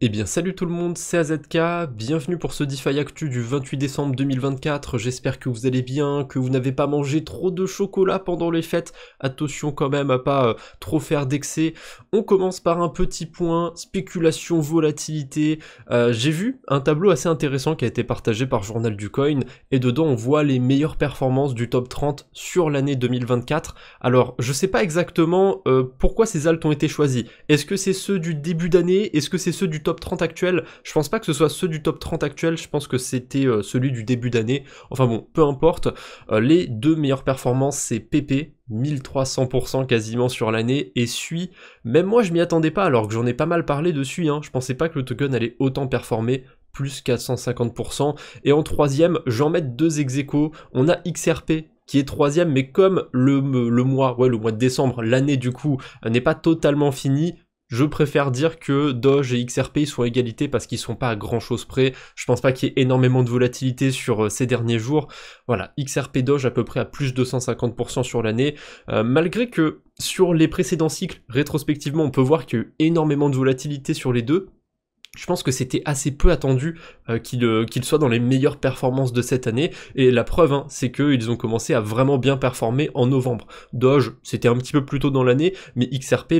Eh bien salut tout le monde, c'est AZK, bienvenue pour ce DeFi Actu du 28 décembre 2024, j'espère que vous allez bien, que vous n'avez pas mangé trop de chocolat pendant les fêtes, attention quand même à pas trop faire d'excès. On commence par un petit point, spéculation, volatilité. J'ai vu un tableau assez intéressant qui a été partagé par Journal du Coin, et dedans on voit les meilleures performances du top 30 sur l'année 2024. Alors je sais pas exactement pourquoi ces alts ont été choisis, est-ce que c'est ceux du début d'année, est-ce que c'est ceux du top 30 actuel? Je pense pas que ce soit ceux du top 30 actuel, je pense que c'était celui du début d'année. Enfin bon, peu importe. Les deux meilleures performances, c'est PP, 1300% quasiment sur l'année, et Sui, même moi je m'y attendais pas alors que j'en ai pas mal parlé de Sui, hein. Je pensais pas que le token allait autant performer, plus 450%. Et en troisième, j'en mets deux ex-aequo. On a XRP qui est troisième, mais comme le mois de décembre, l'année du coup, n'est pas totalement finie, je préfère dire que Doge et XRP sont à égalité parce qu'ils sont pas à grand chose près. Je pense pas qu'il y ait énormément de volatilité sur ces derniers jours. Voilà, XRP Doge à peu près à plus de 250% sur l'année. Malgré que sur les précédents cycles, rétrospectivement, on peut voir qu'il y a eu énormément de volatilité sur les deux. Je pense que c'était assez peu attendu qu'il soit dans les meilleures performances de cette année, et la preuve, hein, c'est qu'ils ont commencé à vraiment bien performer en novembre. Doge, c'était un petit peu plus tôt dans l'année, mais XRP,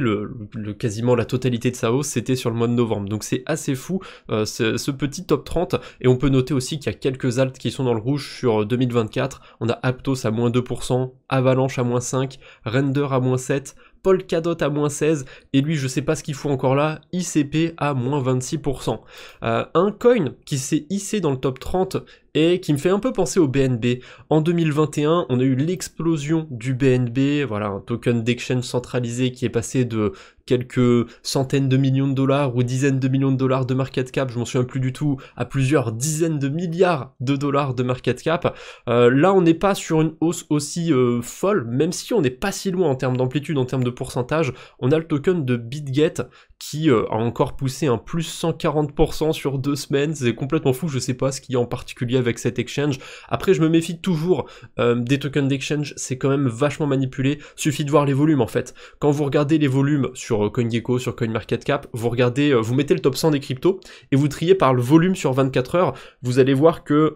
quasiment la totalité de sa hausse, c'était sur le mois de novembre. Donc c'est assez fou, ce petit top 30, et on peut noter aussi qu'il y a quelques alts qui sont dans le rouge sur 2024. On a Aptos à moins 2%, Avalanche à moins 5%, Render à moins 7%, Polkadot à moins 16%, et lui je sais pas ce qu'il faut encore là, ICP à moins 26%. Un coin qui s'est hissé dans le top 30 et qui me fait un peu penser au BNB. En 2021, on a eu l'explosion du BNB, voilà, un token d'exchange centralisé qui est passé de quelques centaines de millions de dollars ou dizaines de millions de dollars de market cap, je m'en souviens plus du tout, à plusieurs dizaines de milliards de dollars de market cap. Là, on n'est pas sur une hausse aussi folle, même si on n'est pas si loin en termes d'amplitude, en termes de pourcentage. On a le token de BitGet qui a encore poussé un plus 140% sur 2 semaines, c'est complètement fou, je sais pas ce qu'il y a en particulier avec cet exchange. Après, je me méfie toujours des tokens d'exchange, c'est quand même vachement manipulé, suffit de voir les volumes en fait. Quand vous regardez les volumes sur CoinGecko, sur CoinMarketCap, vous regardez, vous mettez le top 100 des cryptos, et vous triez par le volume sur 24 heures, vous allez voir que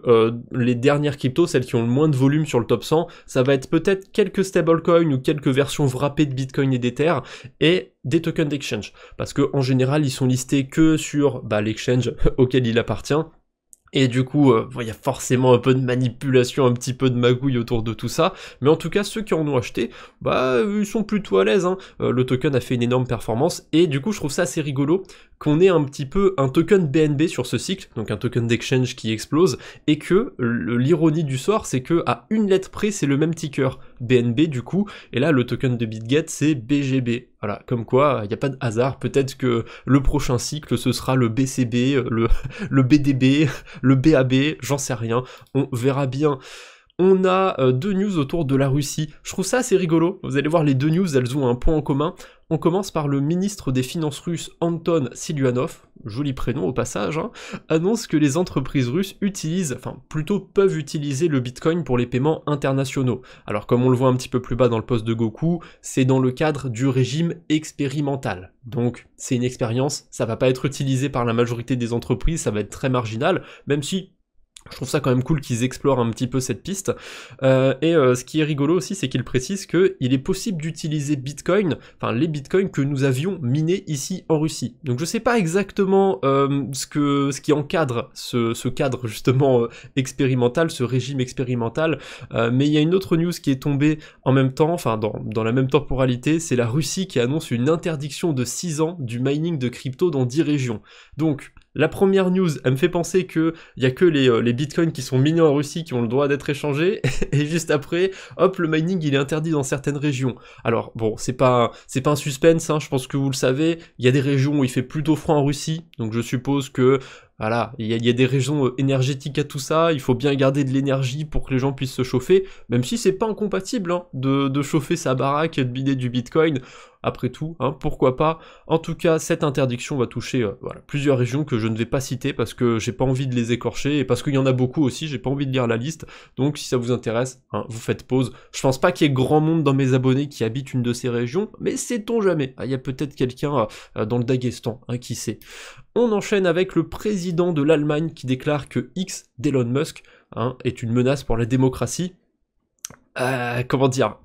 les dernières cryptos, celles qui ont le moins de volume sur le top 100, ça va être peut-être quelques stablecoins ou quelques versions wrappées de Bitcoin et d'Ether, et des tokens d'exchange, parce que en général ils sont listés que sur l'exchange auquel il appartient, et du coup, il y a forcément un peu de manipulation, un petit peu de magouille autour de tout ça, mais en tout cas, ceux qui en ont acheté, ils sont plutôt à l'aise, hein. Le token a fait une énorme performance, et du coup, je trouve ça assez rigolo qu'on ait un petit peu un token BNB sur ce cycle, donc un token d'exchange qui explose, et que l'ironie du sort, c'est que à une lettre près, c'est le même ticker, BNB du coup, et là, le token de BitGet, c'est BGB. Voilà, comme quoi, il n'y a pas de hasard, peut-être que le prochain cycle, ce sera le BCB, le BDB, le BAB, j'en sais rien, on verra bien. On a deux news autour de la Russie, je trouve ça assez rigolo, vous allez voir les deux news, elles ont un point en commun. On commence par le ministre des Finances russe Anton Siluanov, joli prénom au passage, hein, annonce que les entreprises russes utilisent, enfin plutôt peuvent utiliser le Bitcoin pour les paiements internationaux. Alors comme on le voit un petit peu plus bas dans le post de Goku, c'est dans le cadre du régime expérimental. Donc c'est une expérience, ça va pas être utilisé par la majorité des entreprises, ça va être très marginal, même si je trouve ça quand même cool qu'ils explorent un petit peu cette piste. Ce qui est rigolo aussi, c'est qu'il précise qu'il est possible d'utiliser Bitcoin, enfin les Bitcoins que nous avions minés ici en Russie. Donc je sais pas exactement ce qui encadre ce cadre justement expérimental, ce régime expérimental, mais il y a une autre news qui est tombée en même temps, enfin dans la même temporalité, c'est la Russie qui annonce une interdiction de 6 ans du mining de crypto dans 10 régions. Donc la première news, elle me fait penser que il y a que les bitcoins qui sont minés en Russie qui ont le droit d'être échangés, et juste après, hop, le mining il est interdit dans certaines régions. Alors bon, c'est pas un suspense, hein, je pense que vous le savez, il y a des régions où il fait plutôt froid en Russie, donc je suppose que voilà, il y a des raisons énergétiques à tout ça, il faut bien garder de l'énergie pour que les gens puissent se chauffer, même si c'est pas incompatible hein, de chauffer sa baraque et de bider du bitcoin. après tout, hein, pourquoi pas. En tout cas, cette interdiction va toucher voilà, plusieurs régions que je ne vais pas citer parce que j'ai pas envie de les écorcher et parce qu'il y en a beaucoup aussi, j'ai pas envie de lire la liste. Donc si ça vous intéresse, hein, vous faites pause. Je pense pas qu'il y ait grand monde dans mes abonnés qui habitent une de ces régions, mais sait-on jamais. Il y a peut-être quelqu'un dans le Daghestan, hein, qui sait. On enchaîne avec le président de l'Allemagne qui déclare que X d'Elon Musk, hein, est une menace pour la démocratie. Comment dire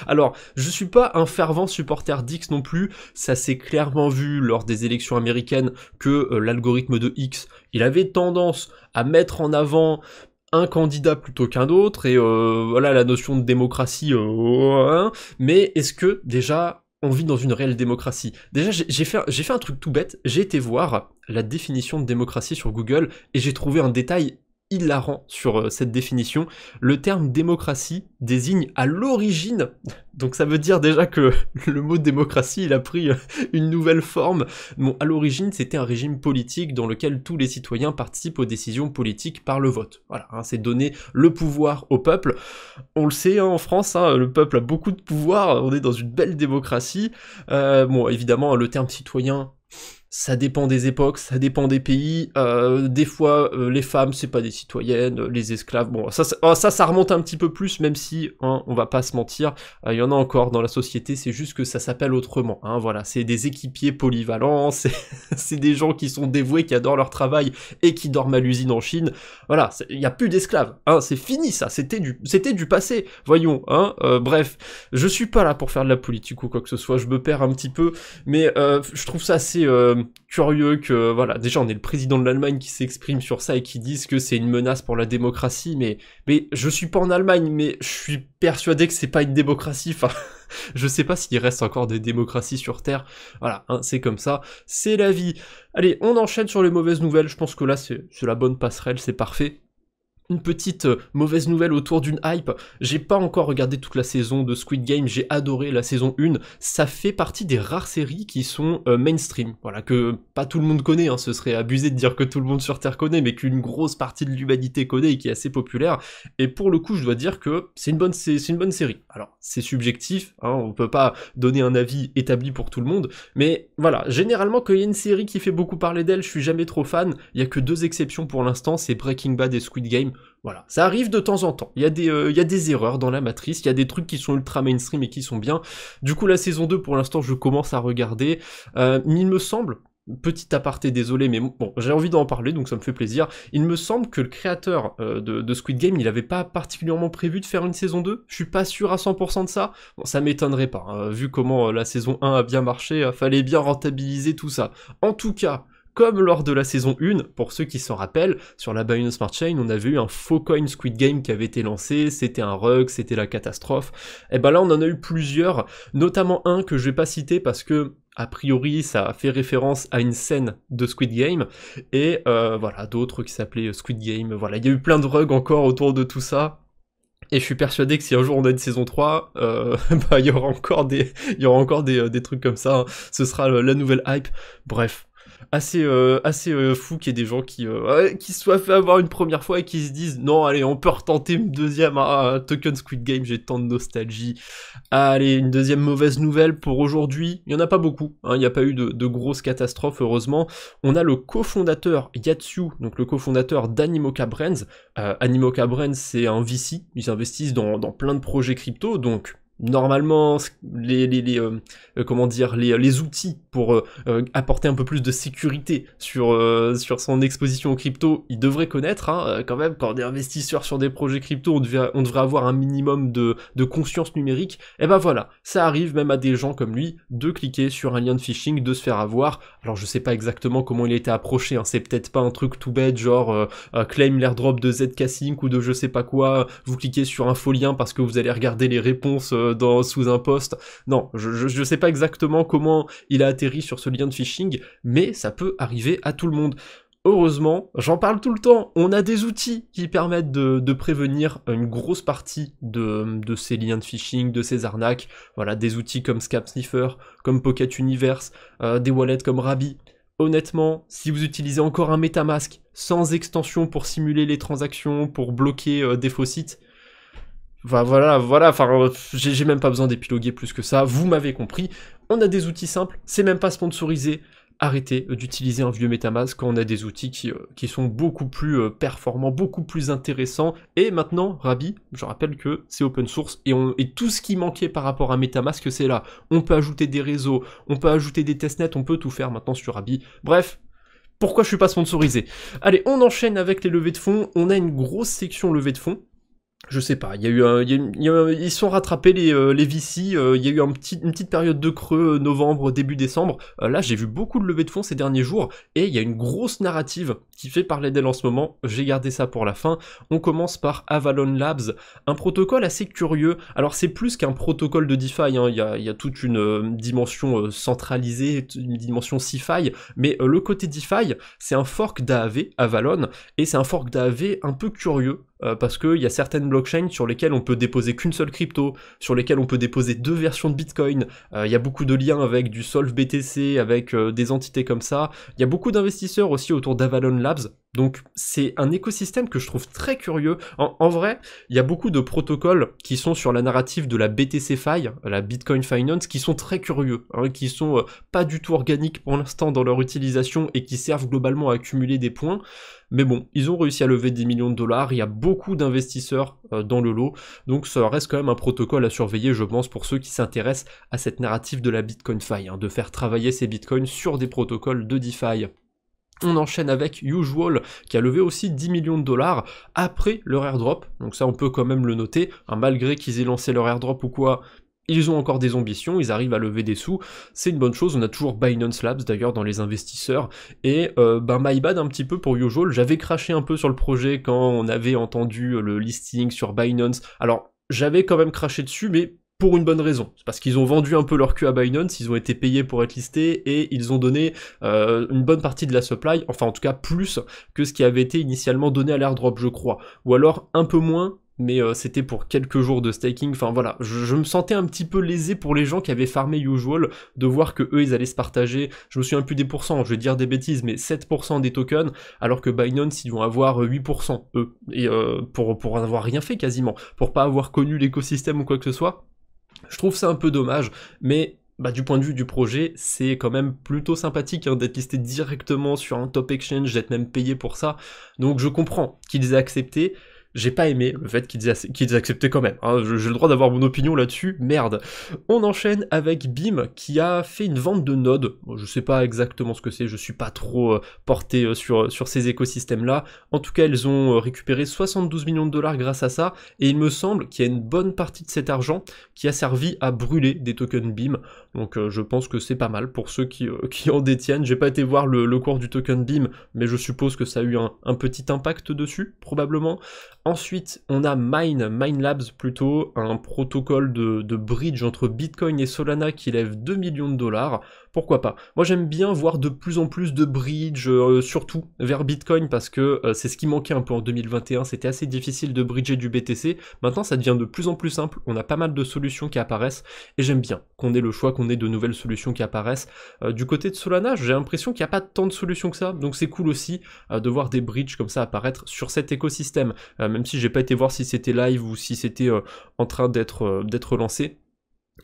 Alors, je suis pas un fervent supporter d'X non plus, ça s'est clairement vu lors des élections américaines que l'algorithme de X, il avait tendance à mettre en avant un candidat plutôt qu'un autre, et voilà la notion de démocratie, hein, mais est-ce que déjà on vit dans une réelle démocratie? Déjà j'ai fait un truc tout bête, j'ai été voir la définition de démocratie sur Google, et j'ai trouvé un détail hilarant sur cette définition. Le terme démocratie désigne à l'origine, donc ça veut dire déjà que le mot démocratie il a pris une nouvelle forme. Bon, à l'origine c'était un régime politique dans lequel tous les citoyens participent aux décisions politiques par le vote. Voilà, hein, c'est donner le pouvoir au peuple. On le sait, hein, en France, hein, le peuple a beaucoup de pouvoir, on est dans une belle démocratie. Bon, évidemment, le terme citoyen, ça dépend des époques, ça dépend des pays, des fois les femmes c'est pas des citoyennes, les esclaves, bon ça remonte un petit peu plus, même si hein, on va pas se mentir, il y en a encore dans la société, c'est juste que ça s'appelle autrement, hein, voilà, c'est des équipiers polyvalents, c'est des gens qui sont dévoués, qui adorent leur travail et qui dorment à l'usine en Chine, voilà, il y a plus d'esclaves, hein, c'est fini ça, c'était du passé, voyons, hein, bref, je suis pas là pour faire de la politique ou quoi que ce soit, je me perds un petit peu, mais je trouve ça assez curieux que, voilà, déjà on est le président de l'Allemagne qui s'exprime sur ça et qui disent que c'est une menace pour la démocratie, mais je suis pas en Allemagne, mais je suis persuadé que c'est pas une démocratie, enfin, je sais pas s'il reste encore des démocraties sur Terre, voilà, hein, c'est comme ça, c'est la vie. Allez, on enchaîne sur les mauvaises nouvelles, je pense que là c'est la bonne passerelle, c'est parfait. Une petite mauvaise nouvelle autour d'une hype, j'ai pas encore regardé toute la saison de Squid Game, j'ai adoré la saison 1, ça fait partie des rares séries qui sont mainstream, voilà, que pas tout le monde connaît, hein, ce serait abusé de dire que tout le monde sur Terre connaît, mais qu'une grosse partie de l'humanité connaît et qui est assez populaire, et pour le coup je dois dire que c'est une bonne série. Alors c'est subjectif, hein, on peut pas donner un avis établi pour tout le monde, mais voilà, généralement quand il y a une série qui fait beaucoup parler d'elle, je suis jamais trop fan, il y a que 2 exceptions pour l'instant, c'est Breaking Bad et Squid Game. Voilà, ça arrive de temps en temps, il y a des erreurs dans la matrice, il y a des trucs qui sont ultra mainstream et qui sont bien, du coup la saison 2 pour l'instant je commence à regarder, il me semble, petit aparté désolé mais bon, j'ai envie d'en parler donc ça me fait plaisir, il me semble que le créateur de Squid Game il avait pas particulièrement prévu de faire une saison 2, je suis pas sûr à 100% de ça, bon ça m'étonnerait pas, hein, vu comment la saison 1 a bien marché, fallait bien rentabiliser tout ça, en tout cas, comme lors de la saison 1, pour ceux qui s'en rappellent, sur la Binance Smart Chain, on avait eu un faux coin Squid Game qui avait été lancé, c'était un rug, c'était la catastrophe, et ben là on en a eu plusieurs, notamment un que je vais pas citer parce que a priori ça fait référence à une scène de Squid Game, et voilà, d'autres qui s'appelaient Squid Game, voilà, il y a eu plein de rugs encore autour de tout ça, et je suis persuadé que si un jour on a une saison 3, bah il y aura encore des trucs comme ça, hein. Ce sera la nouvelle hype, bref. Assez fou qu'il y ait des gens qui se soient fait avoir une première fois et qui se disent non allez on peut retenter une deuxième, Token Squid Game, j'ai tant de nostalgie. Allez, une deuxième mauvaise nouvelle pour aujourd'hui, il n'y en a pas beaucoup, hein, il n'y a pas eu de grosses catastrophes heureusement. On a le cofondateur Yatsu, donc le cofondateur d'Animoca Brands. Animoca Brands c'est un VC, ils investissent dans plein de projets crypto, donc normalement les outils pour apporter un peu plus de sécurité sur son exposition aux crypto, il devrait connaître, hein, quand même, quand on est investisseur sur des projets crypto, on devrait avoir un minimum de conscience numérique, et ben voilà, ça arrive même à des gens comme lui de cliquer sur un lien de phishing, de se faire avoir. Alors je sais pas exactement comment il a été approché, hein, c'est peut-être pas un truc tout bête genre claim l'airdrop de ZK Sync ou de je sais pas quoi, vous cliquez sur un faux lien parce que vous allez regarder les réponses sous un post. Non, je sais pas exactement comment il a atterri sur ce lien de phishing, mais ça peut arriver à tout le monde. Heureusement, j'en parle tout le temps, on a des outils qui permettent de prévenir une grosse partie de ces liens de phishing, de ces arnaques. Voilà, des outils comme Scam Sniffer, comme Pocket Universe, des wallets comme Rabi. Honnêtement, si vous utilisez encore un MetaMask sans extension pour simuler les transactions, pour bloquer des faux sites, Voilà, enfin, j'ai même pas besoin d'épiloguer plus que ça, vous m'avez compris, on a des outils simples, c'est même pas sponsorisé, arrêtez d'utiliser un vieux MetaMask quand on a des outils qui sont beaucoup plus performants, beaucoup plus intéressants, et maintenant, Rabi, je rappelle que c'est open source, et tout ce qui manquait par rapport à MetaMask, c'est là, on peut ajouter des réseaux, on peut ajouter des testnets, on peut tout faire maintenant sur Rabi, bref, pourquoi je suis pas sponsorisé? Allez, on enchaîne avec les levées de fonds, on a une grosse section levée de fonds, je sais pas, il y a eu ils sont rattrapés les VC, il y a eu une petite période de creux, novembre, début décembre, là j'ai vu beaucoup de levées de fonds ces derniers jours, et il y a une grosse narrative qui fait parler d'elle en ce moment, j'ai gardé ça pour la fin. On commence par Avalon Labs, un protocole assez curieux, alors c'est plus qu'un protocole de DeFi, hein. Il y a toute une dimension centralisée, une dimension CeFi, mais le côté DeFi, c'est un fork d'AAV, Avalon, et c'est un fork d'AAV un peu curieux, parce qu'il y a certaines blockchains sur lesquelles on peut déposer qu'une seule crypto, sur lesquelles on peut déposer 2 versions de Bitcoin, il y a beaucoup de liens avec du Solv BTC, avec des entités comme ça, il y a beaucoup d'investisseurs aussi autour d'Avalon Labs, donc c'est un écosystème que je trouve très curieux. En vrai, il y a beaucoup de protocoles qui sont sur la narrative de la BTCFi, la Bitcoin Finance, qui sont très curieux, hein, qui sont pas du tout organiques pour l'instant dans leur utilisation et qui servent globalement à accumuler des points. Mais bon, ils ont réussi à lever 10 millions de dollars, il y a beaucoup d'investisseurs dans le lot, donc ça reste quand même un protocole à surveiller, je pense, pour ceux qui s'intéressent à cette narrative de la Bitcoin Fi, hein, de faire travailler ces bitcoins sur des protocoles de DeFi. On enchaîne avec Usual, qui a levé aussi 10 millions de dollars après leur airdrop, donc ça on peut quand même le noter, hein, malgré qu'ils aient lancé leur airdrop ou quoi, ils ont encore des ambitions, ils arrivent à lever des sous, c'est une bonne chose, on a toujours Binance Labs d'ailleurs dans les investisseurs, et my bad un petit peu pour Usual, j'avais craché un peu sur le projet quand on avait entendu le listing sur Binance, alors j'avais quand même craché dessus, mais pour une bonne raison, c'est parce qu'ils ont vendu un peu leur cul à Binance, ils ont été payés pour être listés, et ils ont donné une bonne partie de la supply, enfin en tout cas plus que ce qui avait été initialement donné à l'airdrop je crois, ou alors un peu moins, mais c'était pour quelques jours de staking, enfin voilà, je me sentais un petit peu lésé pour les gens qui avaient farmé Usual, de voir que eux ils allaient se partager, je me souviens plus des pourcents, je vais dire des bêtises, mais 7% des tokens, alors que Binance ils vont avoir 8% eux, et pour n'avoir rien fait quasiment, pour pas avoir connu l'écosystème ou quoi que ce soit, je trouve ça un peu dommage, mais du point de vue du projet, c'est quand même plutôt sympathique hein, d'être listé directement sur un top exchange, d'être même payé pour ça, donc je comprends qu'ils aient accepté. J'ai pas aimé le fait qu'ils acceptaient quand même, hein. J'ai le droit d'avoir mon opinion là-dessus, merde. On enchaîne avec BIM qui a fait une vente de nodes, bon, je sais pas exactement ce que c'est, je suis pas trop porté sur ces écosystèmes-là, en tout cas elles ont récupéré 72 millions de dollars grâce à ça, et il me semble qu'il y a une bonne partie de cet argent qui a servi à brûler des tokens BIM, donc je pense que c'est pas mal pour ceux qui en détiennent. J'ai pas été voir le cours du token BIM, mais je suppose que ça a eu un petit impact dessus, probablement. Ensuite, on a Mine Labs plutôt, un protocole de bridge entre Bitcoin et Solana qui lève 2 millions de dollars. Pourquoi pas? Moi j'aime bien voir de plus en plus de bridge, surtout vers Bitcoin, parce que c'est ce qui manquait un peu en 2021, c'était assez difficile de bridger du BTC. Maintenant ça devient de plus en plus simple, on a pas mal de solutions qui apparaissent, et j'aime bien qu'on ait le choix, qu'on ait de nouvelles solutions qui apparaissent. Du côté de Solana, j'ai l'impression qu'il n'y a pas tant de solutions que ça, donc c'est cool aussi de voir des bridges comme ça apparaître sur cet écosystème. Même si j'ai pas été voir si c'était live ou si c'était en train d'être lancé.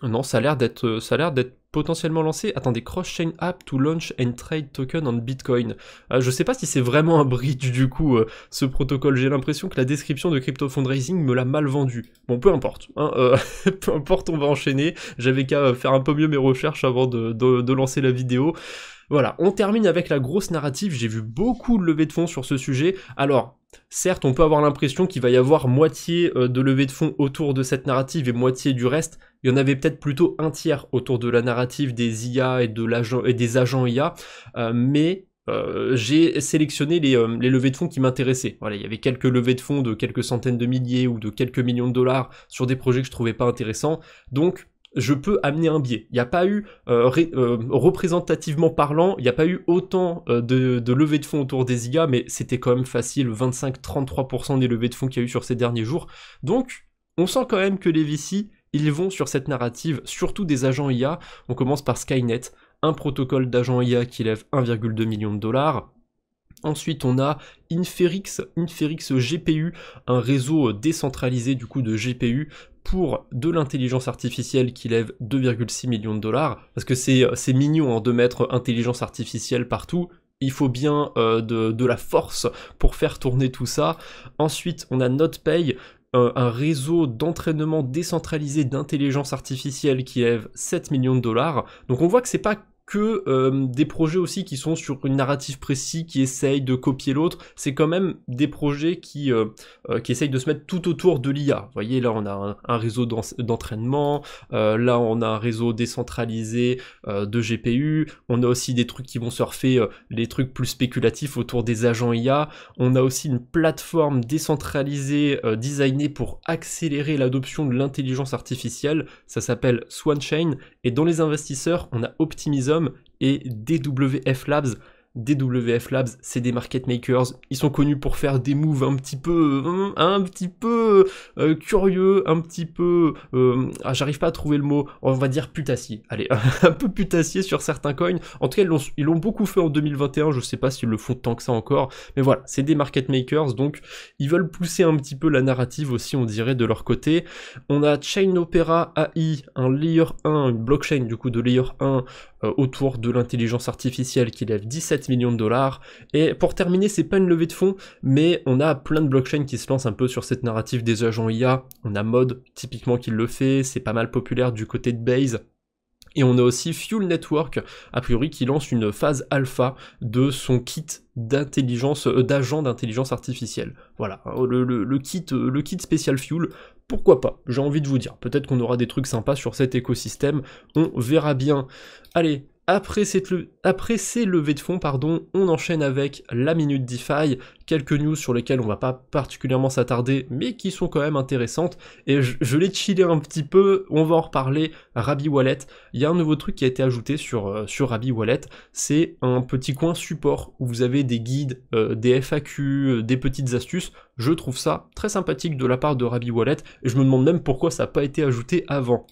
Non, ça a l'air d'être potentiellement lancé. Attendez, cross-chain app to launch and trade token on Bitcoin. Je sais pas si c'est vraiment un bridge du coup, ce protocole. J'ai l'impression que la description de Crypto Fundraising me l'a mal vendu. Bon, peu importe. Hein, peu importe, on va enchaîner. J'avais qu'à faire un peu mieux mes recherches avant de lancer la vidéo. Voilà, on termine avec la grosse narrative. J'ai vu beaucoup de levées de fonds sur ce sujet. Alors, certes, on peut avoir l'impression qu'il va y avoir moitié de levée de fonds autour de cette narrative et moitié du reste. Il y en avait peut-être plutôt un tiers autour de la narrative des IA et des agents IA, mais j'ai sélectionné les levées de fonds qui m'intéressaient. Voilà, il y avait quelques levées de fonds de quelques centaines de milliers ou de quelques millions de dollars sur des projets que je trouvais pas intéressants. Donc, je peux amener un biais. Il n'y a pas eu, représentativement parlant, il n'y a pas eu autant de levées de fonds autour des IA, mais c'était quand même facile, 25-33% des levées de fonds qu'il y a eu sur ces derniers jours. Donc, on sent quand même que les VC, ils vont sur cette narrative, surtout des agents IA. On commence par Skynet, un protocole d'agents IA qui lève 1,2 million de dollars. Ensuite, on a Inferix GPU, un réseau décentralisé du coup de GPU pour de l'intelligence artificielle qui lève 2,6 millions de dollars, parce que c'est mignon hein, de mettre intelligence artificielle partout, il faut bien de la force pour faire tourner tout ça. Ensuite, on a NotPay, un réseau d'entraînement décentralisé d'intelligence artificielle qui lève 7 millions de dollars, donc on voit que c'est pas que des projets aussi qui sont sur une narrative précise, qui essayent de copier l'autre, c'est quand même des projets qui essayent de se mettre tout autour de l'IA. Vous voyez, là on a un réseau d'entraînement, là on a un réseau décentralisé de GPU, on a aussi des trucs qui vont surfer les trucs plus spéculatifs autour des agents IA, on a aussi une plateforme décentralisée designée pour accélérer l'adoption de l'intelligence artificielle, ça s'appelle SwanChain, et dans les investisseurs, on a Optimism et DWF Labs. DWF Labs, c'est des market makers, ils sont connus pour faire des moves un petit peu curieux, un petit peu, j'arrive pas à trouver le mot, on va dire putassier, allez, un peu putassier sur certains coins, en tout cas ils l'ont beaucoup fait en 2021, je sais pas s'ils le font tant que ça encore, mais voilà, c'est des market makers, donc ils veulent pousser un petit peu la narrative aussi, on dirait, de leur côté. On a Chain Opera AI, un layer 1, une blockchain du coup de layer 1, autour de l'intelligence artificielle qui lève 17 millions de dollars. Et pour terminer, c'est pas une levée de fonds, mais on a plein de blockchains qui se lancent un peu sur cette narrative des agents IA. On a Mod, typiquement, qui le fait, c'est pas mal populaire du côté de Base. Et on a aussi Fuel Network, a priori, qui lance une phase alpha de son kit d'agent d'intelligence artificielle. Voilà, le kit spécial Fuel, pourquoi pas, j'ai envie de vous dire. Peut-être qu'on aura des trucs sympas sur cet écosystème, on verra bien. Allez, après ces levées de fonds, on enchaîne avec la Minute DeFi, quelques news sur lesquelles on va pas particulièrement s'attarder, mais qui sont quand même intéressantes, et je l'ai chillé un petit peu, on va en reparler. Rabby Wallet, il y a un nouveau truc qui a été ajouté sur Rabby Wallet, c'est un petit coin support, où vous avez des guides, des FAQ, des petites astuces. Je trouve ça très sympathique de la part de Rabby Wallet, et je me demande même pourquoi ça n'a pas été ajouté avant.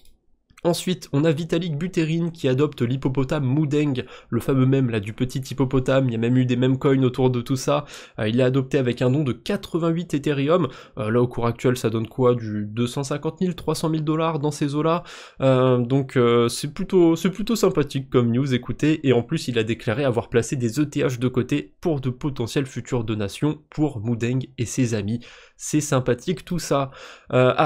Ensuite, on a Vitalik Buterin qui adopte l'hippopotame Mudeng, le fameux mème là du petit hippopotame, il y a même eu des meme coins autour de tout ça, il est adopté avec un don de 88 Ethereum, là au cours actuel ça donne quoi, du 250 000, 300 000 dollars dans ces eaux-là, donc c'est plutôt sympathique comme news, écoutez, et en plus il a déclaré avoir placé des ETH de côté pour de potentielles futures donations pour Mudeng et ses amis. C'est sympathique tout ça.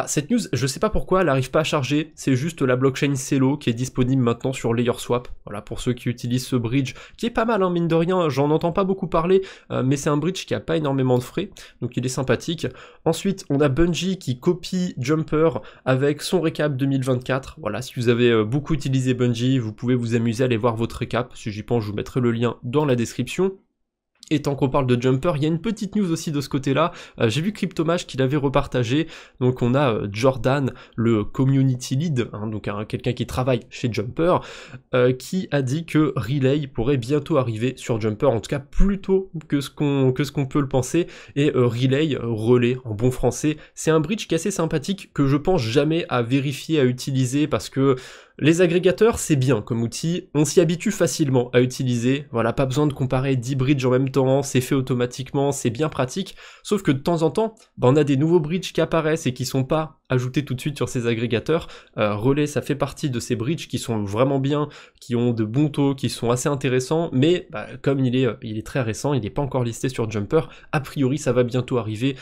Cette news, je sais pas pourquoi, elle arrive pas à charger, c'est juste la blockchain Celo qui est disponible maintenant sur LayerSwap, voilà, pour ceux qui utilisent ce bridge, qui est pas mal, hein, mine de rien, j'en entends pas beaucoup parler, mais c'est un bridge qui a pas énormément de frais, donc il est sympathique. Ensuite, on a Bungie qui copie Jumper avec son récap 2024, voilà, si vous avez beaucoup utilisé Bungie, vous pouvez vous amuser à aller voir votre récap, si j'y pense, je vous mettrai le lien dans la description. Et tant qu'on parle de Jumper, il y a une petite news aussi de ce côté-là, j'ai vu Cryptomage qui l'avait repartagé, donc on a Jordan, le community lead, hein, donc quelqu'un qui travaille chez Jumper, qui a dit que Relay pourrait bientôt arriver sur Jumper, en tout cas plus tôt que ce qu'on peut le penser, et Relay, relais en bon français, c'est un bridge qui est assez sympathique, que je pense jamais à vérifier, à utiliser, parce que les agrégateurs, c'est bien comme outil, on s'y habitue facilement à utiliser, voilà, pas besoin de comparer 10 bridges en même temps, c'est fait automatiquement, c'est bien pratique, sauf que de temps en temps, on a des nouveaux bridges qui apparaissent et qui sont pas ajoutés tout de suite sur ces agrégateurs. Relay, ça fait partie de ces bridges qui sont vraiment bien, qui ont de bons taux, qui sont assez intéressants, mais comme il est très récent, il n'est pas encore listé sur Jumper, a priori ça va bientôt arriver.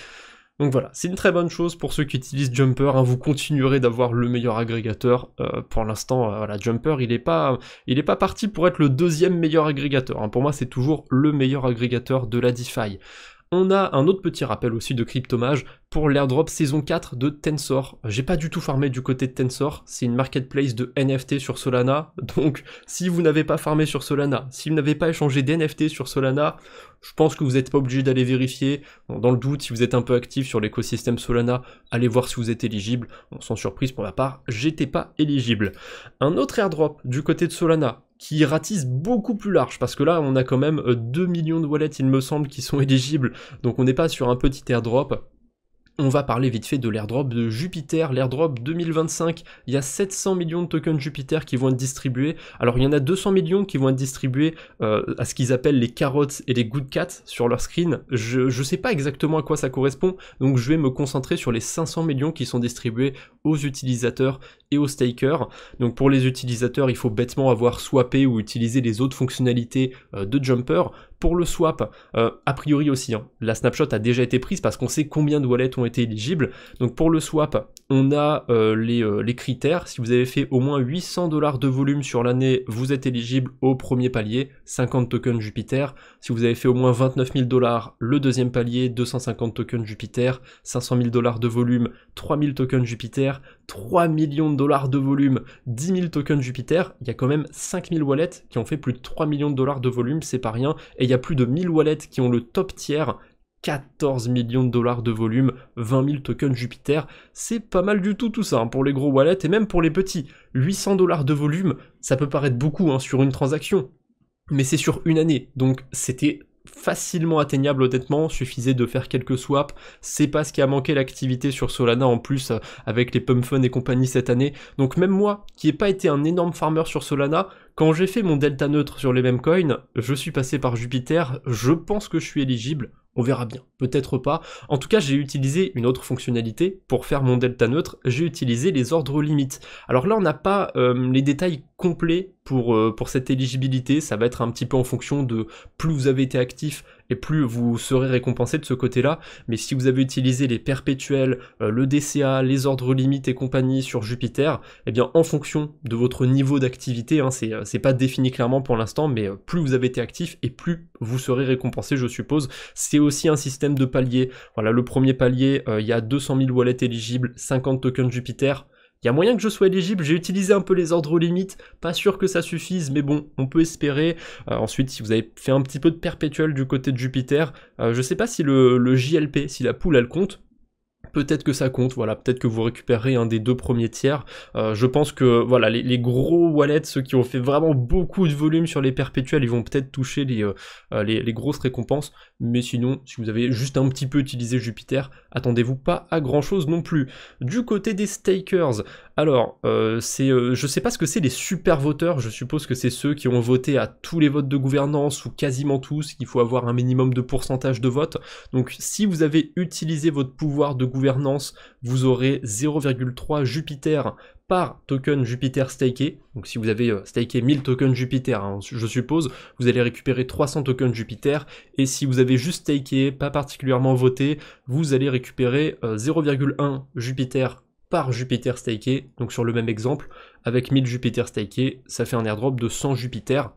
Donc voilà, c'est une très bonne chose pour ceux qui utilisent Jumper, hein, vous continuerez d'avoir le meilleur agrégateur. Pour l'instant, voilà, Jumper, il est pas parti pour être le deuxième meilleur agrégateur, hein. Pour moi, c'est toujours le meilleur agrégateur de la DeFi. On a un autre petit rappel aussi de Cryptomage pour l'airdrop saison 4 de Tensor. J'ai pas du tout farmé du côté de Tensor, c'est une marketplace de NFT sur Solana, donc si vous n'avez pas farmé sur Solana, si vous n'avez pas échangé d'NFT sur Solana, je pense que vous n'êtes pas obligé d'aller vérifier. Bon, dans le doute, si vous êtes un peu actif sur l'écosystème Solana, allez voir si vous êtes éligible. Bon, sans surprise pour ma part, j'étais pas éligible. Un autre airdrop du côté de Solana, qui ratisse beaucoup plus large, parce que là on a quand même 2 millions de wallets il me semble qui sont éligibles, donc on n'est pas sur un petit airdrop. On va parler vite fait de l'airdrop de Jupiter, l'airdrop 2025, il y a 700 millions de tokens Jupiter qui vont être distribués. Alors il y en a 200 millions qui vont être distribués à ce qu'ils appellent les carottes et les good cats sur leur screen. Je sais pas exactement à quoi ça correspond, donc je vais me concentrer sur les 500 millions qui sont distribués aux utilisateurs et aux stakers. Donc pour les utilisateurs, il faut bêtement avoir swappé ou utilisé les autres fonctionnalités de Jumper. Pour le swap, a priori aussi, la snapshot a déjà été prise parce qu'on sait combien de wallets ont été éligibles. Donc pour le swap, on a les critères. Si vous avez fait au moins 800 $ de volume sur l'année, vous êtes éligible au premier palier, 50 tokens Jupiter. Si vous avez fait au moins 29 000 $, le deuxième palier, 250 tokens Jupiter. 500 000 $ de volume, 3000 tokens Jupiter. 3 millions de dollars de volume, 10 000 tokens Jupiter. Il y a quand même 5000 wallets qui ont fait plus de 3 millions de dollars de volume, c'est pas rien. Et il y a plus de 1000 wallets qui ont le top tiers, 14 millions de dollars de volume, 20 000 tokens Jupiter. C'est pas mal du tout ça pour les gros wallets et même pour les petits. 800 $ de volume, ça peut paraître beaucoup sur une transaction, mais c'est sur une année, donc c'était facilement atteignable honnêtement, suffisait de faire quelques swaps, c'est pas ce qui a manqué l'activité sur Solana en plus avec les pump fun et compagnie cette année, donc même moi qui ai pas été un énorme farmer sur Solana, quand j'ai fait mon delta neutre sur les mêmes coins, je suis passé par Jupiter, je pense que je suis éligible, on verra bien, peut-être pas. En tout cas, j'ai utilisé une autre fonctionnalité pour faire mon delta neutre, j'ai utilisé les ordres limites. Alors là, on n'a pas les détails complets pour cette éligibilité, ça va être un petit peu en fonction de plus vous avez été actif et plus vous serez récompensé de ce côté-là, mais si vous avez utilisé les perpétuels, le DCA, les ordres limites et compagnie sur Jupiter, eh bien en fonction de votre niveau d'activité, c'est pas défini clairement pour l'instant, mais plus vous avez été actif et plus vous serez récompensé, je suppose. C'est aussi un système de paliers. Voilà, le premier palier, il y a 200 000 wallets éligibles, 50 tokens Jupiter. Il y a moyen que je sois éligible, j'ai utilisé un peu les ordres limites, pas sûr que ça suffise, mais bon, on peut espérer. Ensuite, si vous avez fait un petit peu de perpétuel du côté de Jupiter, je sais pas si le JLP, si la pool elle compte, peut-être que ça compte, voilà, peut-être que vous récupérez un des 2 premiers tiers. Je pense que voilà, les gros wallets, ceux qui ont fait vraiment beaucoup de volume sur les perpétuels, ils vont peut-être toucher les grosses récompenses, mais sinon, si vous avez juste un petit peu utilisé Jupiter, attendez-vous pas à grand chose non plus. Du côté des stakers, alors, je sais pas ce que c'est les super voteurs, je suppose que c'est ceux qui ont voté à tous les votes de gouvernance, ou quasiment tous, il faut avoir un minimum de pourcentage de vote. Donc si vous avez utilisé votre pouvoir de gouvernance, vous aurez 0,3 Jupiter par token Jupiter staké. Donc si vous avez staké 1000 tokens Jupiter, je suppose, vous allez récupérer 300 tokens Jupiter, et si vous avez juste staké, pas particulièrement voté, vous allez récupérer 0,1 Jupiter par Jupiter staké. Donc sur le même exemple, avec 1000 Jupiter staké, ça fait un airdrop de 100 Jupiter.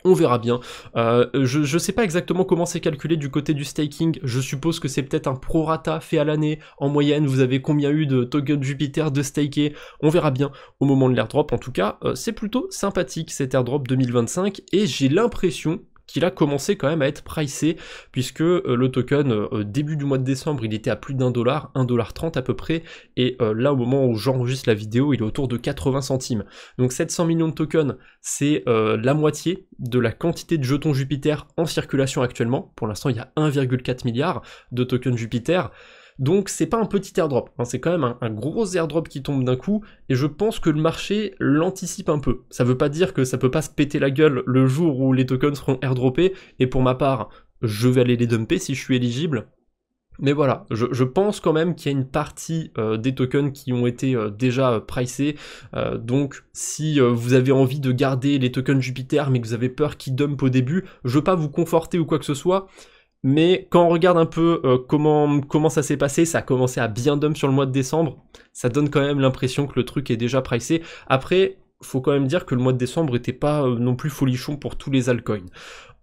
On verra bien. Je sais pas exactement comment c'est calculé du côté du staking, je suppose que c'est peut-être un prorata fait à l'année, en moyenne vous avez combien eu de tokens Jupiter de staké, on verra bien au moment de l'airdrop. En tout cas, c'est plutôt sympathique cet airdrop 2025, et j'ai l'impression qu'il a commencé quand même à être pricé, puisque le token, début du mois de décembre, il était à plus d'1 $, 1,30 $ à peu près, et là au moment où j'enregistre la vidéo, il est autour de 80 centimes. Donc 700 millions de tokens, c'est la moitié de la quantité de jetons Jupiter en circulation actuellement. Pour l'instant, il y a 1,4 milliard de tokens Jupiter. Donc c'est pas un petit airdrop, c'est quand même un gros airdrop qui tombe d'un coup, et je pense que le marché l'anticipe un peu. Ça veut pas dire que ça peut pas se péter la gueule le jour où les tokens seront airdroppés, et pour ma part, je vais aller les dumper si je suis éligible. Mais voilà, je pense quand même qu'il y a une partie des tokens qui ont été déjà pricés, donc si vous avez envie de garder les tokens Jupiter mais que vous avez peur qu'ils dumpent au début, je veux pas vous conforter ou quoi que ce soit, mais quand on regarde un peu comment ça s'est passé, ça a commencé à bien dump sur le mois de décembre, ça donne quand même l'impression que le truc est déjà pricé. Après, faut quand même dire que le mois de décembre était pas non plus folichon pour tous les altcoins.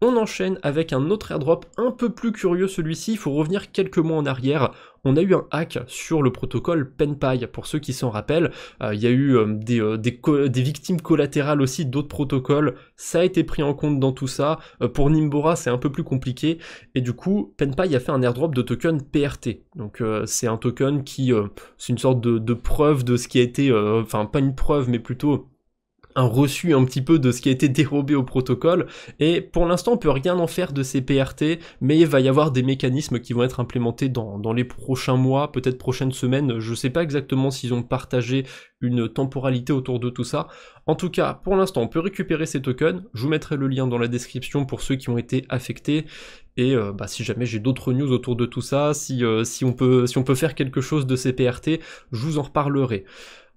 On enchaîne avec un autre airdrop un peu plus curieux celui-ci, il faut revenir quelques mois en arrière. On a eu un hack sur le protocole PenPy, pour ceux qui s'en rappellent. Il y a eu des victimes collatérales aussi d'autres protocoles, ça a été pris en compte dans tout ça. Pour Nimbora, c'est un peu plus compliqué, et du coup, PenPy a fait un airdrop de token PRT. Donc c'est un token qui, c'est une sorte de preuve de ce qui a été, enfin pas une preuve, mais plutôt un reçu un petit peu de ce qui a été dérobé au protocole, et pour l'instant on peut rien en faire de ces PRT, mais il va y avoir des mécanismes qui vont être implémentés dans les prochains mois, peut-être prochaines semaines, je sais pas exactement s'ils ont partagé une temporalité autour de tout ça. En tout cas, pour l'instant, on peut récupérer ces tokens, je vous mettrai le lien dans la description pour ceux qui ont été affectés, et si jamais j'ai d'autres news autour de tout ça, si on peut faire quelque chose de ces PRT, je vous en reparlerai.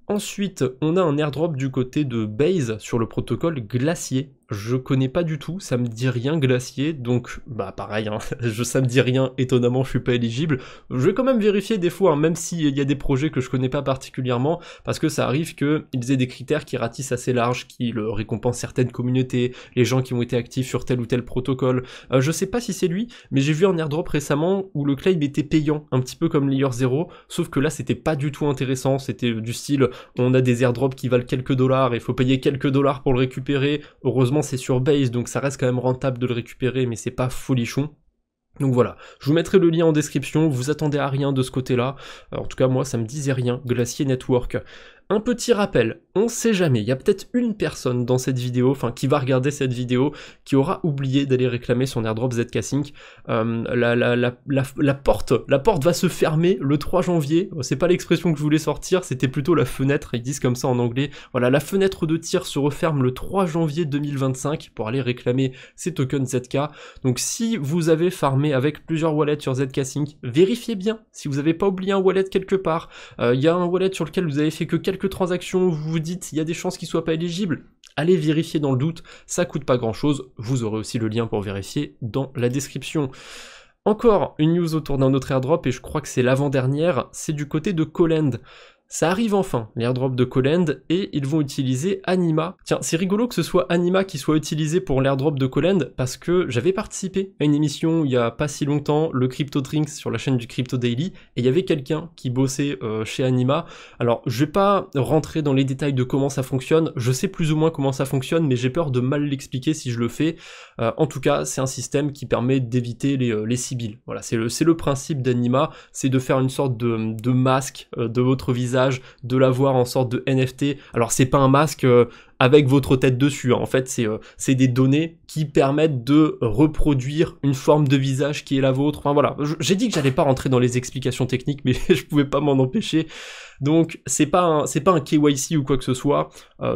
Ensuite, on a un airdrop du côté de Base sur le protocole Glacier. Je connais pas du tout, ça me dit rien Glacier, donc pareil, hein, ça me dit rien, étonnamment je suis pas éligible. Je vais quand même vérifier des fois, hein, même s'il y a des projets que je connais pas particulièrement, parce que ça arrive qu'ils aient des critères qui ratissent assez large, qui le récompensent certaines communautés, les gens qui ont été actifs sur tel ou tel protocole. Je sais pas si c'est lui, mais j'ai vu un airdrop récemment où le claim était payant, un petit peu comme Layer 0, sauf que là c'était pas du tout intéressant, c'était du style, on a des airdrops qui valent quelques dollars, et il faut payer quelques dollars pour le récupérer, heureusement c'est sur Base, donc ça reste quand même rentable de le récupérer, mais c'est pas folichon. Donc voilà, je vous mettrai le lien en description, vous attendez à rien de ce côté-là, en tout cas moi ça me disait rien, Glacier Network. Un petit rappel, on sait jamais, il y a peut-être une personne dans cette vidéo, enfin qui va regarder cette vidéo, qui aura oublié d'aller réclamer son airdrop ZK Sync. La porte va se fermer le 3 janvier, c'est pas l'expression que je voulais sortir, c'était plutôt la fenêtre, ils disent comme ça en anglais. Voilà, la fenêtre de tir se referme le 3 janvier 2025 pour aller réclamer ces tokens ZK. Donc si vous avez farmé avec plusieurs wallets sur ZK Sync, vérifiez bien si vous n'avez pas oublié un wallet quelque part. Il y a un wallet sur lequel vous avez fait que quelques transactions, vous vous dites il y a des chances qu'il soit pas éligible, allez vérifier dans le doute, ça coûte pas grand chose, vous aurez aussi le lien pour vérifier dans la description. Encore une news autour d'un autre airdrop, et je crois que c'est l'avant-dernière, c'est du côté de Colend. Ça arrive enfin, l'airdrop de Colend, et ils vont utiliser Anima. Tiens, c'est rigolo que ce soit Anima qui soit utilisé pour l'airdrop de Colend, parce que j'avais participé à une émission il y a pas si longtemps, le Crypto Drinks sur la chaîne du Crypto Daily, et il y avait quelqu'un qui bossait chez Anima. Alors, je vais pas rentrer dans les détails de comment ça fonctionne, je sais plus ou moins comment ça fonctionne, mais j'ai peur de mal l'expliquer si je le fais. En tout cas, c'est un système qui permet d'éviter les sibylles. Voilà, c'est le principe d'Anima, c'est de faire une sorte de masque de votre visage, de l'avoir en sorte de NFT. Alors c'est pas un masque avec votre tête dessus, hein. En fait c'est des données qui permettent de reproduire une forme de visage qui est la vôtre. Enfin voilà, j'ai dit que j'allais pas rentrer dans les explications techniques, mais je pouvais pas m'en empêcher. Donc c'est pas un KYC ou quoi que ce soit,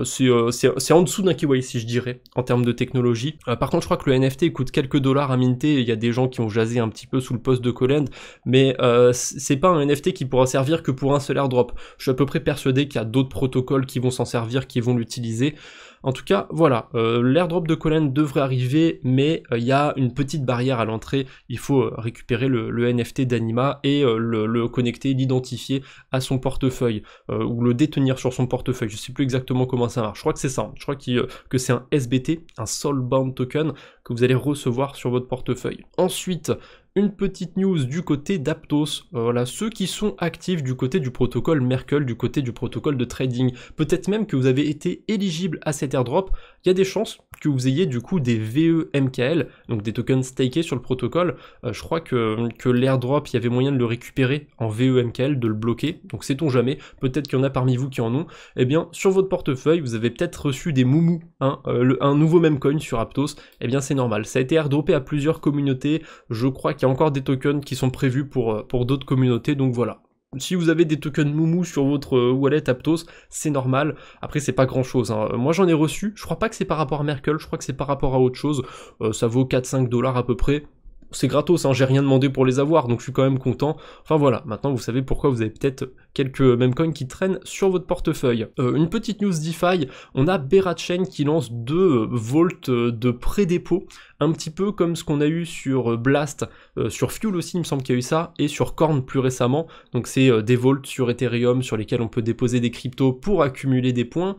c'est en dessous d'un KYC je dirais, en termes de technologie. Par contre je crois que le NFT coûte quelques dollars à minter, il y a des gens qui ont jasé un petit peu sous le post de Colend, mais c'est pas un NFT qui pourra servir que pour un seul airdrop. Je suis à peu près persuadé qu'il y a d'autres protocoles qui vont s'en servir, qui vont l'utiliser. En tout cas, voilà, l'airdrop de Colend devrait arriver, mais il y a une petite barrière à l'entrée, il faut récupérer le NFT d'Anima et le connecter, l'identifier à son portefeuille, ou le détenir sur son portefeuille, je sais plus exactement comment ça marche, je crois que c'est ça, je crois que c'est un SBT, un Soulbound Token, que vous allez recevoir sur votre portefeuille. Ensuite, une petite news du côté d'Aptos, voilà, ceux qui sont actifs du côté du protocole Merkle, du côté du protocole de trading, peut-être même que vous avez été éligible à cet airdrop, il y a des chances que vous ayez du coup des VE-MKL, donc des tokens stakés sur le protocole. Je crois que l'airdrop, il y avait moyen de le récupérer en VE-MKL, de le bloquer, donc sait-on jamais, peut-être qu'il y en a parmi vous qui en ont. Eh bien, sur votre portefeuille, vous avez peut-être reçu des moumous, hein, un nouveau memcoin sur Aptos, eh bien c'est normal, ça a été airdroppé à plusieurs communautés, je crois qu'il y a encore des tokens qui sont prévus pour d'autres communautés, donc voilà. Si vous avez des tokens Moumou sur votre wallet Aptos, c'est normal. Après, c'est pas grand chose, hein. Moi, j'en ai reçu. Je crois pas que c'est par rapport à Merkle, je crois que c'est par rapport à autre chose. Ça vaut 4-5 $ à peu près. C'est gratos, hein, j'ai rien demandé pour les avoir, donc je suis quand même content. Enfin voilà, maintenant vous savez pourquoi vous avez peut-être quelques memcoins qui traînent sur votre portefeuille. Une petite news DeFi, on a Berachain qui lance 2 vaults de pré-dépôt, un petit peu comme ce qu'on a eu sur Blast, sur Fuel aussi il me semble qu'il y a eu ça, et sur Korn plus récemment. Donc c'est des vaults sur Ethereum sur lesquels on peut déposer des cryptos pour accumuler des points.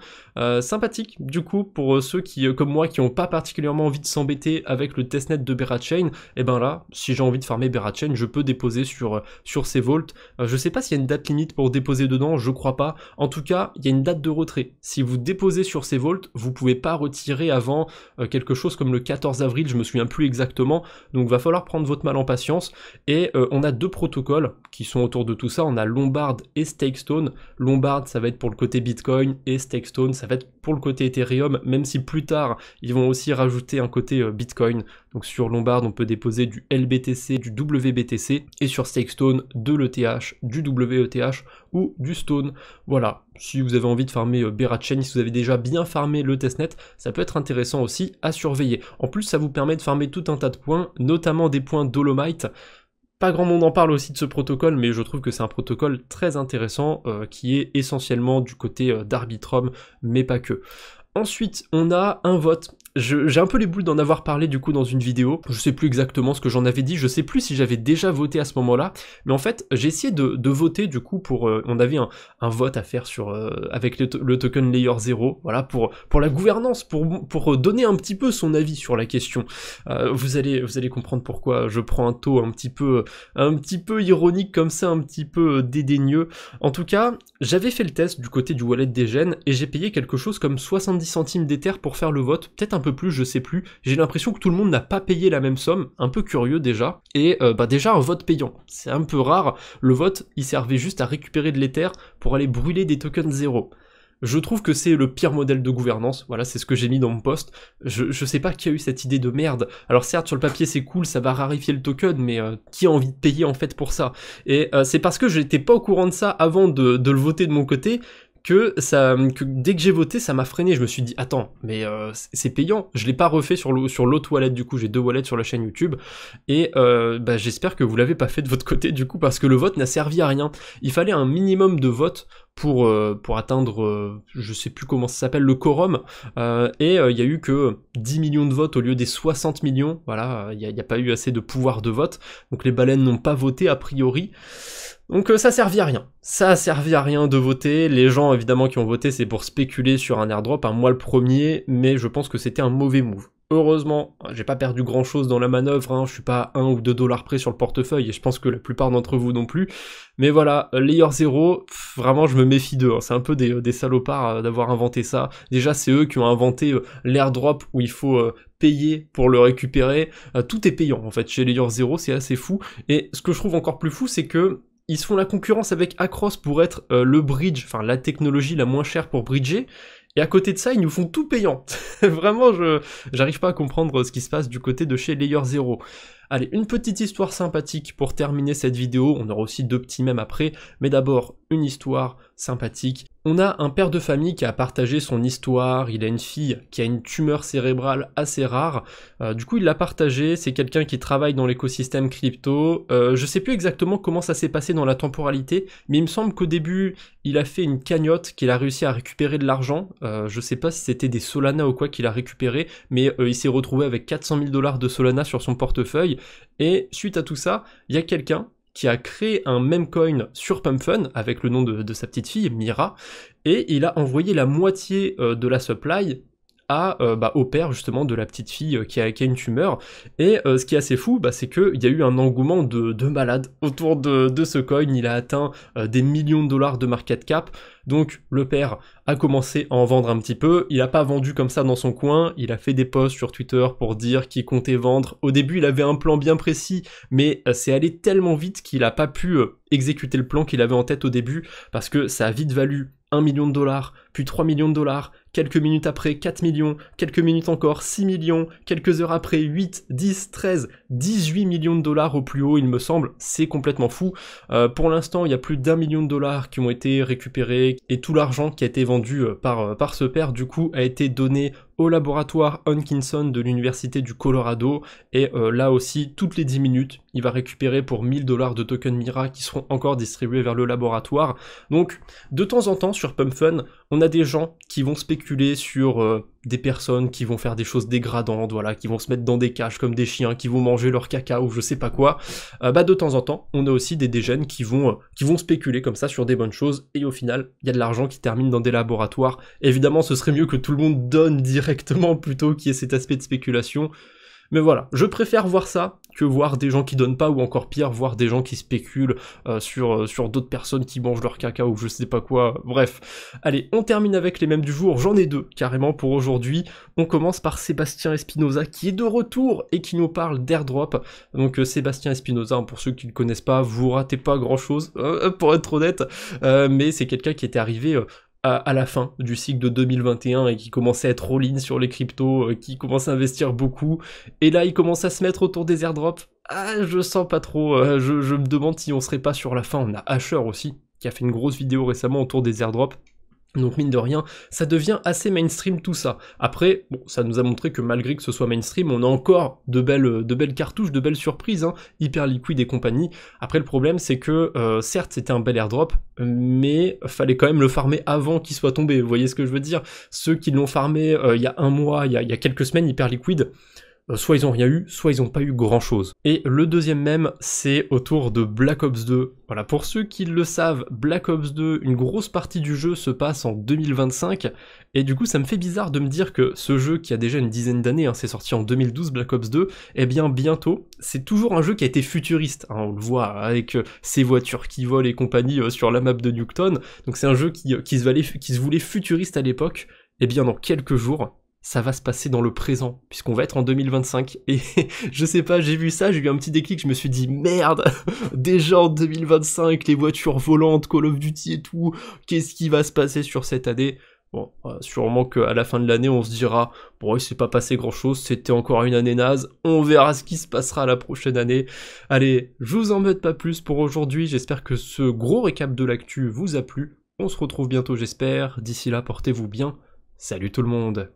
Sympathique du coup pour ceux qui, comme moi, qui n'ont pas particulièrement envie de s'embêter avec le testnet de Berachain, et ben là, si j'ai envie de farmer Berachain, je peux déposer sur ces vaults. Je sais pas s'il y a une date limite pour déposer dedans, je crois pas. En tout cas, il y a une date de retrait. Si vous déposez sur ces vaults, vous pouvez pas retirer avant quelque chose comme le 14 avril, je me souviens plus exactement, donc va falloir prendre votre mal en patience. Et on a deux protocoles qui sont autour de tout ça, on a Lombard et Stakestone. Lombard, ça va être pour le côté Bitcoin, et Stakestone, ça va être pour le côté Ethereum, même si plus tard, ils vont aussi rajouter un côté Bitcoin. Donc sur Lombard, on peut déposer du LBTC, du WBTC, et sur Stakestone, de l'ETH, du WETH ou du Stone. Voilà, si vous avez envie de farmer Berachain, si vous avez déjà bien farmé le testnet, ça peut être intéressant aussi à surveiller. En plus, ça vous permet de farmer tout un tas de points, notamment des points Dolomite. Pas grand monde en parle aussi de ce protocole, mais je trouve que c'est un protocole très intéressant qui est essentiellement du côté d'Arbitrum, mais pas que. Ensuite, on a un vote. J'ai un peu les boules d'en avoir parlé du coup dans une vidéo, je sais plus exactement ce que j'en avais dit, je sais plus si j'avais déjà voté à ce moment-là, mais en fait j'ai essayé de voter du coup pour, on avait un vote à faire sur avec le token Layer 0, voilà, pour la gouvernance, pour donner un petit peu son avis sur la question. Vous allez comprendre pourquoi je prends un taux un petit peu ironique comme ça, un petit peu dédaigneux. En tout cas, j'avais fait le test du côté du wallet des gènes et j'ai payé quelque chose comme 70 centimes d'Ether pour faire le vote, peut-être un peu plus, je sais plus. J'ai l'impression que tout le monde n'a pas payé la même somme, un peu curieux déjà. Et déjà un vote payant, c'est un peu rare. Le vote, il servait juste à récupérer de l'Ether pour aller brûler des tokens 0. Je trouve que c'est le pire modèle de gouvernance, voilà, c'est ce que j'ai mis dans mon post. Je sais pas qui a eu cette idée de merde. Alors certes, sur le papier c'est cool, ça va rarifier le token, mais qui a envie de payer en fait pour ça? Et c'est parce que j'étais pas au courant de ça avant de le voter de mon côté, que dès que j'ai voté, ça m'a freiné. Je me suis dit, attends, mais c'est payant. Je l'ai pas refait sur l'autre wallet, du coup, j'ai deux wallets sur la chaîne YouTube, et j'espère que vous l'avez pas fait de votre côté, du coup, parce que le vote n'a servi à rien. Il fallait un minimum de votes pour atteindre, je sais plus comment ça s'appelle, le quorum, et il y a eu que 10 millions de votes au lieu des 60 millions, voilà, il n'y a pas eu assez de pouvoir de vote, donc les baleines n'ont pas voté a priori. Donc ça a servi à rien. Ça a servi à rien de voter. Les gens évidemment qui ont voté, c'est pour spéculer sur un airdrop, moi le premier, mais je pense que c'était un mauvais move. Heureusement, j'ai pas perdu grand chose dans la manœuvre, je suis pas à 1 ou 2 dollars près sur le portefeuille, et je pense que la plupart d'entre vous non plus. Mais voilà, Layer 0, vraiment je me méfie d'eux, c'est un peu des salopards d'avoir inventé ça. Déjà c'est eux qui ont inventé l'airdrop où il faut payer pour le récupérer. Tout est payant en fait chez Layer 0, c'est assez fou. Et ce que je trouve encore plus fou, c'est que ils se font la concurrence avec Acros pour être le bridge, enfin la technologie la moins chère pour bridger, et à côté de ça, ils nous font tout payant. Vraiment, j'arrive pas à comprendre ce qui se passe du côté de chez Layer 0. Allez, une petite histoire sympathique pour terminer cette vidéo, on aura aussi deux petits mèmes après, mais d'abord, une histoire sympathique. On a un père de famille qui a partagé son histoire, il a une fille qui a une tumeur cérébrale assez rare, du coup il l'a partagé, c'est quelqu'un qui travaille dans l'écosystème crypto, je sais plus exactement comment ça s'est passé dans la temporalité, mais il me semble qu'au début il a fait une cagnotte qu'il a réussi à récupérer de l'argent, je sais pas si c'était des Solana ou quoi qu'il a récupéré, mais il s'est retrouvé avec 400 000 $ de Solana sur son portefeuille, et suite à tout ça, il y a quelqu'un qui a créé un meme coin sur PumpFun avec le nom de sa petite fille, Mira, et il a envoyé la moitié de la supply au père justement de la petite fille qui a une tumeur. Et ce qui est assez fou, c'est qu'il y a eu un engouement de malade autour de ce coin. Il a atteint des millions de dollars de market cap. Donc le père a commencé à en vendre un petit peu, il a pas vendu comme ça dans son coin, il a fait des posts sur Twitter pour dire qu'il comptait vendre. Au début il avait un plan bien précis, mais c'est allé tellement vite qu'il a pas pu exécuter le plan qu'il avait en tête au début, parce que ça a vite valu 1 million de dollars, puis 3 millions de dollars, quelques minutes après 4 millions, quelques minutes encore 6 millions, quelques heures après 8, 10, 13, 18 millions de dollars au plus haut il me semble, c'est complètement fou. Pour l'instant il y a plus d'1 million de dollars qui ont été récupérés, et tout l'argent qui a été vendu par ce père du coup a été donné au laboratoire Hankinson de l'université du Colorado, et là aussi toutes les 10 minutes il va récupérer pour 1000 $ de tokens Mira qui seront encore distribués vers le laboratoire. Donc de temps en temps sur PumpFun on a des gens qui vont spéculer sur des personnes qui vont faire des choses dégradantes, voilà, qui vont se mettre dans des cages comme des chiens, qui vont manger leur caca ou je sais pas quoi. De temps en temps on a aussi des dégènes qui vont spéculer comme ça sur des bonnes choses, et au final il y a de l'argent qui termine dans des laboratoires. Évidemment ce serait mieux que tout le monde donne directement plutôt qu'il y ait cet aspect de spéculation, mais voilà, je préfère voir ça que voir des gens qui donnent pas, ou encore pire, voir des gens qui spéculent sur d'autres personnes qui mangent leur caca ou je sais pas quoi, bref. Allez, on termine avec les mèmes du jour, j'en ai deux carrément pour aujourd'hui. On commence par Sébastien Espinoza qui est de retour et qui nous parle d'airdrop. Donc Sébastien Espinoza, hein, pour ceux qui ne le connaissent pas, vous ratez pas grand chose, pour être honnête, mais c'est quelqu'un qui était arrivé à la fin du cycle de 2021 et qui commençait à être all-in sur les cryptos, qui commençait à investir beaucoup, et là il commence à se mettre autour des airdrops. Ah, je sens pas trop, je me demande si on serait pas sur la fin. On a Asher aussi, qui a fait une grosse vidéo récemment autour des airdrops. Donc mine de rien, ça devient assez mainstream tout ça. Après, bon, ça nous a montré que malgré que ce soit mainstream, on a encore de belles cartouches, de belles surprises, hein, Hyperliquid et compagnie. Après le problème c'est que, certes c'était un bel airdrop, mais fallait quand même le farmer avant qu'il soit tombé, vous voyez ce que je veux dire? Ceux qui l'ont farmé il y a un mois, il y a quelques semaines, Hyperliquid, soit ils ont rien eu, soit ils ont pas eu grand chose. Et le deuxième mème, c'est autour de Black Ops 2. Voilà, pour ceux qui le savent, Black Ops 2, une grosse partie du jeu se passe en 2025, et du coup ça me fait bizarre de me dire que ce jeu qui a déjà une dizaine d'années, hein, c'est sorti en 2012, Black Ops 2, eh bien bientôt, c'est toujours un jeu qui a été futuriste, hein, on le voit avec ces voitures qui volent et compagnie sur la map de Nuketown, donc c'est un jeu qui se voulait futuriste à l'époque, et bien dans quelques jours, ça va se passer dans le présent, puisqu'on va être en 2025, et je sais pas, j'ai vu ça, j'ai eu un petit déclic, je me suis dit, merde, déjà en 2025, les voitures volantes, Call of Duty et tout, qu'est-ce qui va se passer sur cette année? Bon, sûrement qu'à la fin de l'année, on se dira, bon, il s'est pas passé grand-chose, c'était encore une année naze, on verra ce qui se passera la prochaine année. Allez, je vous embête pas plus pour aujourd'hui, j'espère que ce gros récap de l'actu vous a plu, on se retrouve bientôt j'espère, d'ici là, portez-vous bien, salut tout le monde.